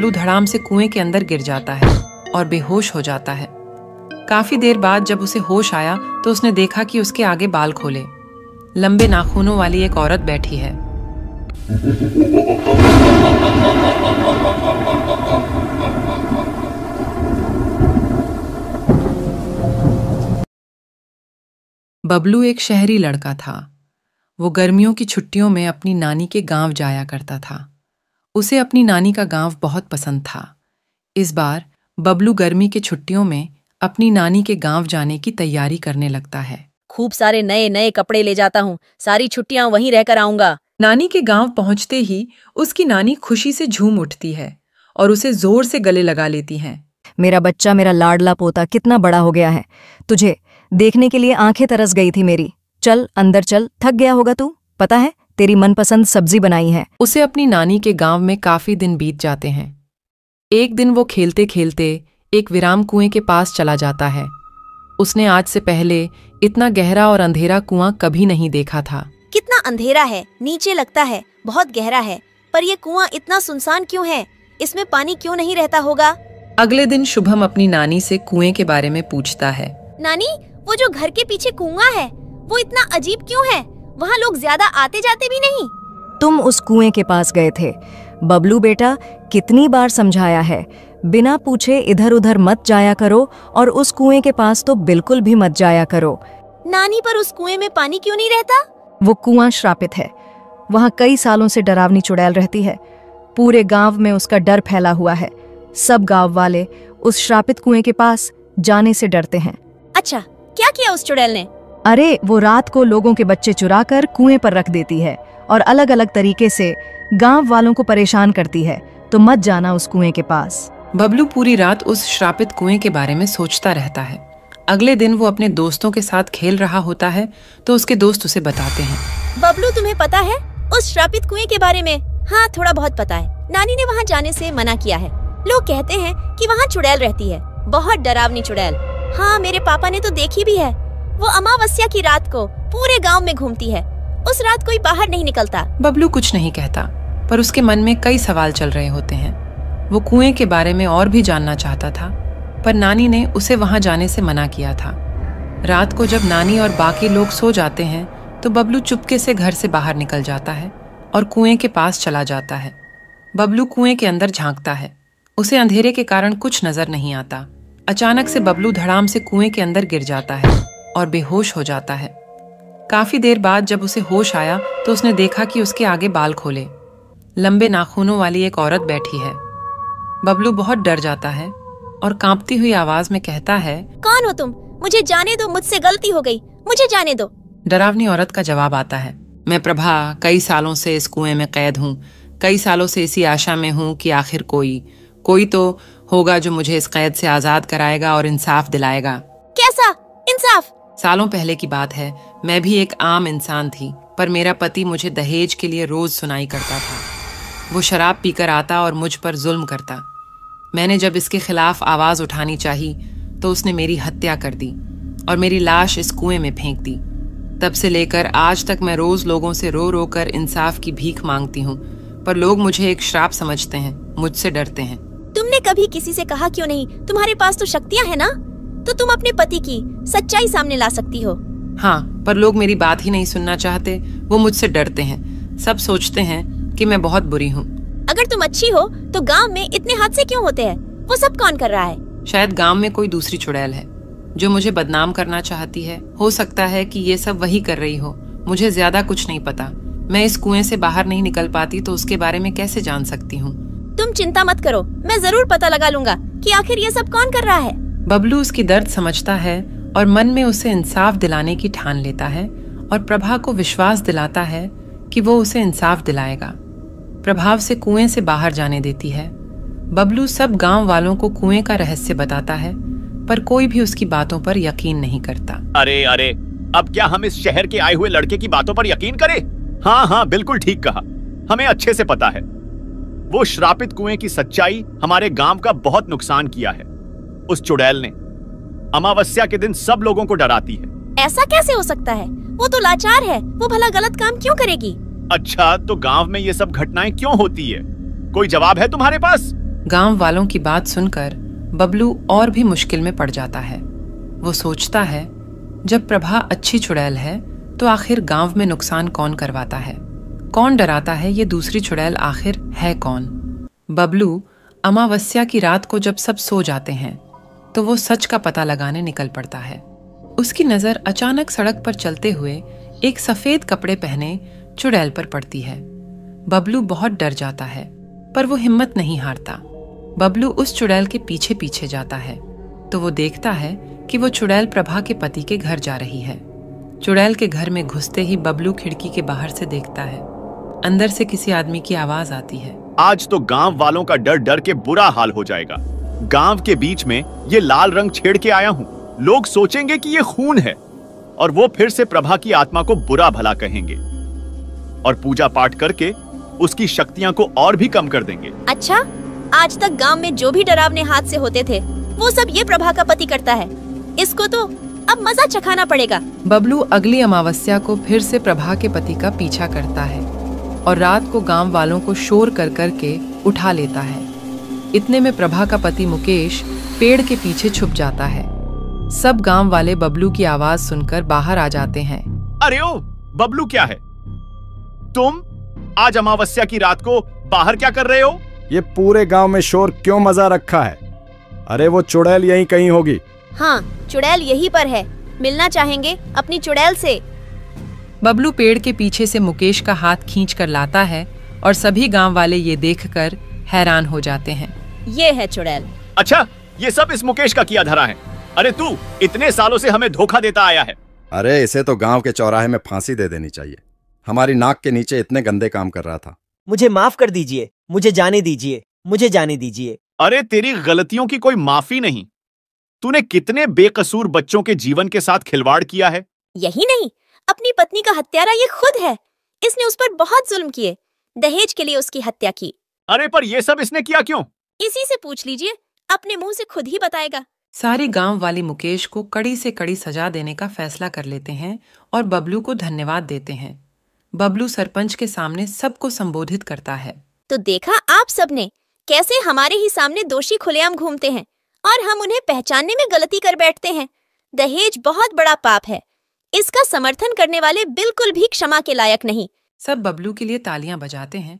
बबलू धड़ाम से कुएं के अंदर गिर जाता है और बेहोश हो जाता है। काफी देर बाद जब उसे होश आया तो उसने देखा कि उसके आगे बाल खोले लंबे नाखूनों वाली एक औरत बैठी है। बबलू एक शहरी लड़का था। वो गर्मियों की छुट्टियों में अपनी नानी के गांव जाया करता था। उसे अपनी नानी का गांव बहुत पसंद था। इस बार बबलू गर्मी के छुट्टियों में अपनी नानी के गांव जाने की तैयारी करने लगता है। खूब सारे नए नए कपड़े ले जाता हूँ, सारी छुट्टियां वहीं रहकर आऊंगा। नानी के गांव पहुंचते ही उसकी नानी खुशी से झूम उठती है और उसे जोर से गले लगा लेती है। मेरा बच्चा, मेरा लाडला पोता कितना बड़ा हो गया है। तुझे देखने के लिए आंखें तरस गई थी मेरी। चल अंदर चल, थक गया होगा तू। पता है तेरी मनपसंद सब्जी बनाई है। उसे अपनी नानी के गांव में काफी दिन बीत जाते हैं। एक दिन वो खेलते खेलते एक विराम कुएं के पास चला जाता है। उसने आज से पहले इतना गहरा और अंधेरा कुआं कभी नहीं देखा था। कितना अंधेरा है, नीचे लगता है बहुत गहरा है, पर ये कुआं इतना सुनसान क्यों है? इसमें पानी क्यों नहीं रहता होगा? अगले दिन शुभम अपनी नानी से कुएं के बारे में पूछता है। नानी, वो जो घर के पीछे कुआं है वो इतना अजीब क्यों है? वहाँ लोग ज्यादा आते जाते भी नहीं। तुम उस कुएं के पास गए थे। बबलू बेटा, कितनी बार समझाया है, बिना पूछे इधर उधर मत जाया करो और उस कुएं के पास तो बिल्कुल भी मत जाया करो। नानी, पर उस कुएं में पानी क्यों नहीं रहता? वो कुआं श्रापित है। वहाँ कई सालों से डरावनी चुड़ैल रहती है। पूरे गांव में उसका डर फैला हुआ है। सब गांव वाले उस श्रापित कुएं के पास जाने से डरते हैं। अच्छा, क्या किया उस चुड़ैल ने? अरे, वो रात को लोगों के बच्चे चुराकर कुएं पर रख देती है और अलग अलग तरीके से गांव वालों को परेशान करती है। तो मत जाना उस कुएं के पास। बबलू पूरी रात उस श्रापित कुएं के बारे में सोचता रहता है। अगले दिन वो अपने दोस्तों के साथ खेल रहा होता है तो उसके दोस्त उसे बताते हैं। बबलू, तुम्हें पता है उस श्रापित कुएं के बारे में? हाँ, थोड़ा बहुत पता है। नानी ने वहाँ जाने से मना किया है। लोग कहते हैं कि वहाँ चुड़ैल रहती है, बहुत डरावनी चुड़ैल। हाँ, मेरे पापा ने तो देखी भी है। वो अमावस्या की रात को पूरे गांव में घूमती है। उस रात कोई बाहर नहीं निकलता। बबलू कुछ नहीं कहता, पर उसके मन में कई सवाल चल रहे होते हैं। वो कुएं के बारे में और भी जानना चाहता था, पर नानी ने उसे वहां जाने से मना किया था। रात को जब नानी और बाकी लोग सो जाते हैं तो बबलू चुपके से घर से बाहर निकल जाता है और कुएं के पास चला जाता है। बबलू कुएं के अंदर झांकता है। उसे अंधेरे के कारण कुछ नजर नहीं आता। अचानक से बबलू धड़ाम से कुएं के अंदर गिर जाता है और बेहोश हो जाता है। काफी देर बाद जब उसे होश आया तो उसने देखा कि उसके आगे बाल खोले लंबे नाखूनों वाली एक औरत बैठी है। बबलू बहुत डर जाता है और कांपती हुई आवाज में कहता है, कौन हो तुम? मुझे जाने दो, मुझसे गलती हो गई, मुझे जाने दो। डरावनी औरत का जवाब आता है, मैं प्रभा, कई सालों से इस कुएं में कैद हूँ। कई सालों से इसी आशा में हूँ कि आखिर कोई तो होगा जो मुझे इस कैद से आजाद कराएगा और इंसाफ दिलाएगा। कैसा इंसाफ? सालों पहले की बात है। मैं भी एक आम इंसान थी, पर मेरा पति मुझे दहेज के लिए रोज सुनाई करता था। वो शराब पीकर आता और मुझ पर जुल्म करता। मैंने जब इसके खिलाफ आवाज उठानी चाही तो उसने मेरी हत्या कर दी और मेरी लाश इस कुएं में फेंक दी। तब से लेकर आज तक मैं रोज लोगों से रो रो कर इंसाफ की भीख मांगती हूँ, पर लोग मुझे एक श्राप समझते हैं, मुझसे डरते हैं। तुमने कभी किसी से कहा क्यों नहीं? तुम्हारे पास तो शक्तियाँ हैं ना, तो तुम अपने पति की सच्चाई सामने ला सकती हो। हाँ, पर लोग मेरी बात ही नहीं सुनना चाहते। वो मुझसे डरते हैं। सब सोचते हैं कि मैं बहुत बुरी हूँ। अगर तुम अच्छी हो तो गांव में इतने हादसे क्यों होते हैं? वो सब कौन कर रहा है? शायद गांव में कोई दूसरी चुड़ैल है जो मुझे बदनाम करना चाहती है। हो सकता है कि ये सब वही कर रही हो। मुझे ज्यादा कुछ नहीं पता। मैं इस कुएं से बाहर नहीं निकल पाती तो उसके बारे में कैसे जान सकती हूँ? तुम चिंता मत करो, मैं जरूर पता लगा लूंगा कि आखिर ये सब कौन कर रहा है। बबलू उसकी दर्द समझता है और मन में उसे इंसाफ दिलाने की ठान लेता है और प्रभा को विश्वास दिलाता है कि वो उसे इंसाफ दिलाएगा। प्रभाव से कुएं से बाहर जाने देती है। बबलू सब गांव वालों को कुएं का रहस्य बताता है, पर कोई भी उसकी बातों पर यकीन नहीं करता। अरे अरे, अब क्या हम इस शहर के आए हुए लड़के की बातों पर यकीन करें? हाँ हाँ, बिल्कुल ठीक कहा। हमें अच्छे से पता है वो श्रापित कुएं की सच्चाई हमारे गांव का बहुत नुकसान किया है। उस चुड़ैल ने अमावस्या के दिन सब लोगों को डराती है। ऐसा कैसे हो सकता है? वो तो लाचार है, वो भला गलत काम क्यों करेगी? अच्छा, तो गांव में ये सब घटनाएं क्यों होती है? कोई जवाब है तुम्हारे पास? गांव वालों की बात सुनकर बबलू और भी मुश्किल में पड़ जाता है। वो सोचता है, जब प्रभा अच्छी चुड़ैल है तो आखिर गांव में नुकसान कौन करवाता है, कौन डराता है, ये दूसरी चुड़ैल आखिर है कौन। बबलू अमावस्या की रात को जब सब सो जाते हैं तो वो सच का पता लगाने निकल पड़ता है। उसकी नजर अचानक सड़क पर चलते हुए एक सफेद कपड़े पहने चुड़ैल पर पड़ती है। बबलू बहुत डर जाता है, पर वो हिम्मत नहीं हारता। बबलू उस चुड़ैल के पीछे पीछे जाता है तो वो देखता है कि वो चुड़ैल प्रभा के पति के घर जा रही है। चुड़ैल के घर में घुसते ही बबलू खिड़की के बाहर से देखता है। अंदर से किसी आदमी की आवाज आती है। आज तो गांव वालों का डर डर के बुरा हाल हो जाएगा। गांव के बीच में ये लाल रंग छेड़ के आया हूं। लोग सोचेंगे कि ये खून है और वो फिर से प्रभा की आत्मा को बुरा भला कहेंगे और पूजा पाठ करके उसकी शक्तियां को और भी कम कर देंगे। अच्छा, आज तक गांव में जो भी डरावने हादसे होते थे वो सब ये प्रभा का पति करता है। इसको तो अब मजा चखाना पड़ेगा। बबलू अगली अमावस्या को फिर से प्रभा के पति का पीछा करता है और रात को गांव वालों को शोर कर करके उठा लेता है। इतने में प्रभा का पति मुकेश पेड़ के पीछे छुप जाता है। सब गांव वाले बबलू की आवाज सुनकर बाहर आ जाते हैं। अरे ओ बबलू, क्या है? तुम आज अमावस्या की रात को बाहर क्या कर रहे हो? ये पूरे गांव में शोर क्यों मजा रखा है? अरे वो चुड़ैल यहीं कहीं होगी। हाँ, चुड़ैल यहीं पर है। मिलना चाहेंगे अपनी चुड़ैल से। बबलू पेड़ के पीछे से मुकेश का हाथ खींच कर लाता है और सभी गांव वाले ये देखकर हैरान हो जाते हैं। ये है चुड़ैल। अच्छा, ये सब इस मुकेश का किया धरा है। अरे तू इतने सालों से हमें धोखा देता आया है। अरे इसे तो गांव के चौराहे में फांसी दे देनी चाहिए। हमारी नाक के नीचे इतने गंदे काम कर रहा था। मुझे माफ कर दीजिए, मुझे जाने दीजिए, मुझे जाने दीजिए। अरे तेरी गलतियों की कोई माफी नहीं। तूने कितने बेकसूर बच्चों के जीवन के साथ खिलवाड़ किया है। यही नहीं, अपनी पत्नी का हत्यारा ये खुद है। इसने उस पर बहुत जुल्म किए, दहेज के लिए उसकी हत्या की। अरे पर ये सब इसने किया क्यों? इसी से पूछ लीजिए, अपने मुंह से खुद ही बताएगा। सारी गांव वाली मुकेश को कड़ी से कड़ी सजा देने का फैसला कर लेते हैं और बबलू को धन्यवाद देते हैं। बबलू सरपंच के सामने सबको संबोधित करता है। तो देखा आप सबने कैसे हमारे ही सामने दोषी खुलेआम घूमते हैं और हम उन्हें पहचानने में गलती कर बैठते हैं। दहेज बहुत बड़ा पाप है। इसका समर्थन करने वाले बिल्कुल भी क्षमा के लायक नहीं। सब बबलू के लिए तालियां बजाते हैं